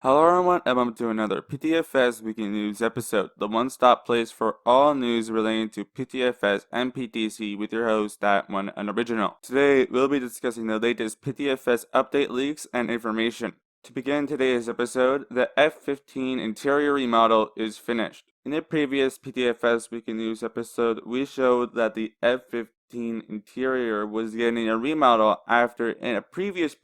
Hello everyone, and welcome to another PTFS Wiki News episode, the one-stop place for all news relating to PTFS and PTC with your host, That One An Original. Today, we'll be discussing the latest PTFS update leaks and information. To begin today's episode, the F15 interior remodel is finished. In a previous PTFS Wiki News episode, we showed that the F15 interior was getting a remodel after in a previous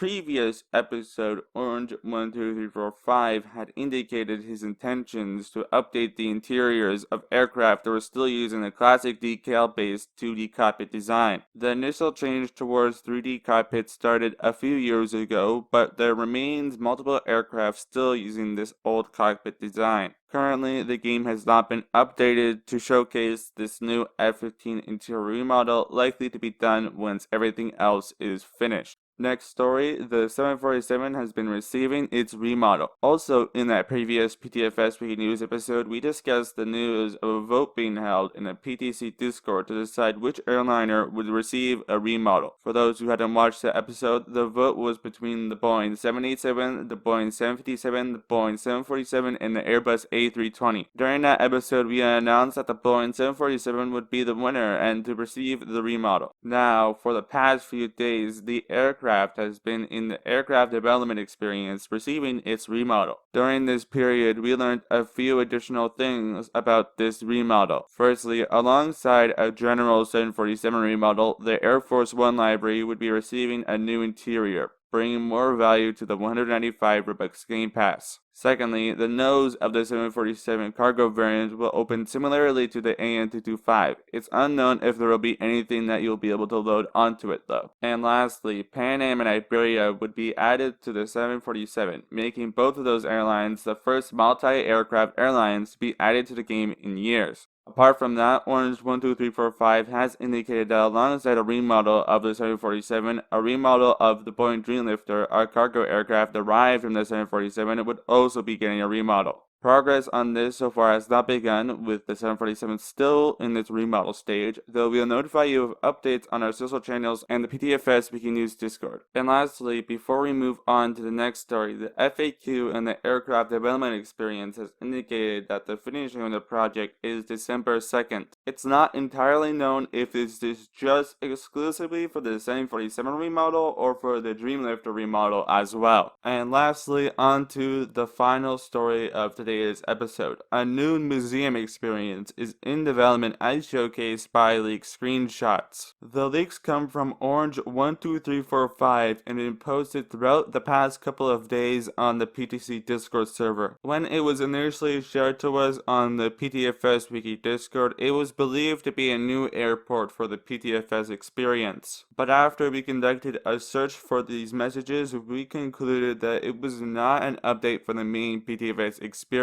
episode, Orange12345 had indicated his intentions to update the interiors of aircraft that were still using the classic decal-based 2D cockpit design. The initial change towards 3D cockpits started a few years ago, but there remains multiple aircraft still using this old cockpit design. Currently, the game has not been updated to showcase this new F15 interior remodel, likely to be done once everything else is finished. Next story, the 747 has been receiving its remodel. Also, in that previous PTFS Wiki News episode, we discussed the news of a vote being held in a PTC Discord to decide which airliner would receive a remodel. For those who hadn't watched the episode, the vote was between the Boeing 787, the Boeing 757, the Boeing 747, and the Airbus A320. During that episode, we announced that the Boeing 747 would be the winner and to receive the remodel. Now, for the past few days, the aircraft has been in the aircraft development experience receiving its remodel. During this period, we learned a few additional things about this remodel. Firstly, alongside a general 747 remodel, the Air Force One library would be receiving a new interior, bringing more value to the 195 Robux Game Pass. Secondly, the nose of the 747 cargo variant will open similarly to the AN225. It's unknown if there will be anything that you'll be able to load onto it though. And lastly, Pan Am and Iberia would be added to the 747, making both of those airlines the first multi-aircraft airlines to be added to the game in years. Apart from that, Orange12345 has indicated that alongside a remodel of the 747, a remodel of the Boeing Dreamlifter, a cargo aircraft derived from the 747, would also be getting a remodel. Progress on this so far has not begun, with the 747 still in its remodel stage, though we'll notify you of updates on our social channels and the PTFS Wiki News Discord. And lastly, before we move on to the next story, the FAQ and the aircraft development experience has indicated that the finishing of the project is December 2nd. It's not entirely known if this is just exclusively for the 747 remodel or for the Dreamlifter remodel as well. And lastly, on to the final story of today's episode. A new museum experience is in development as showcased by leaked screenshots. The leaks come from Orange12345 and been posted throughout the past couple of days on the PTC Discord server. When it was initially shared to us on the PTFS Wiki Discord, it was believed to be a new airport for the PTFS experience. But after we conducted a search for these messages, we concluded that it was not an update for the main PTFS experience.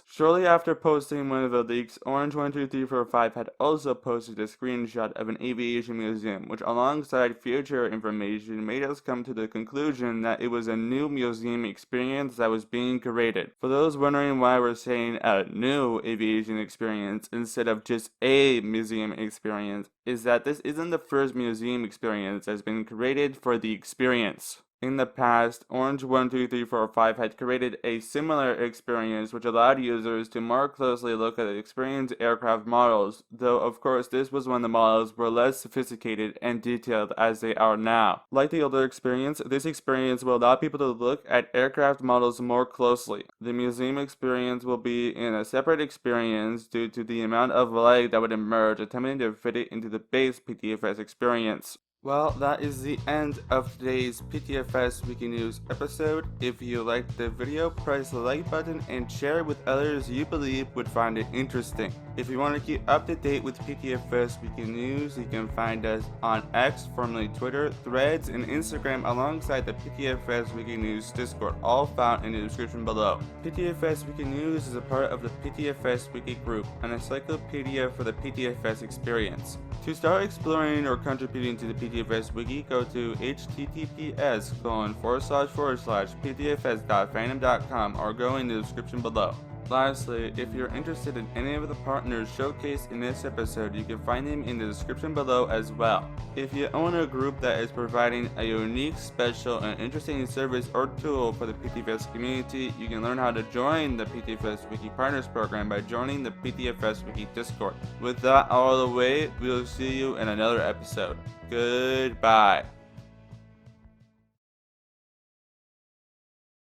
Shortly after posting one of the leaks, Orange12345 had also posted a screenshot of an aviation museum, which alongside future information made us come to the conclusion that it was a new museum experience that was being created. For those wondering why we're saying a new aviation experience instead of just a museum experience, is that this isn't the first museum experience that's been created for the experience. In the past, Orange12345 had created a similar experience which allowed users to more closely look at experienced aircraft models, though of course this was when the models were less sophisticated and detailed as they are now. Like the older experience, this experience will allow people to look at aircraft models more closely. The museum experience will be in a separate experience due to the amount of lag that would emerge attempting to fit it into the base PTFS experience. Well, that is the end of today's PTFS Wiki News episode. If you liked the video, press the like button and share it with others you believe would find it interesting. If you want to keep up to date with PTFS Wiki News, you can find us on X, formerly Twitter, Threads, and Instagram alongside the PTFS Wiki News Discord, all found in the description below. PTFS Wiki News is a part of the PTFS Wiki group, an encyclopedia for the PTFS experience. To start exploring or contributing to the PTFS Wiki, go to https://ptfs.fandom.com or go in the description below. Lastly, if you're interested in any of the partners showcased in this episode, you can find them in the description below as well. If you own a group that is providing a unique, special, and interesting service or tool for the PTFS community, you can learn how to join the PTFS Wiki Partners Program by joining the PTFS Wiki Discord. With that out of the way, we'll see you in another episode. Goodbye.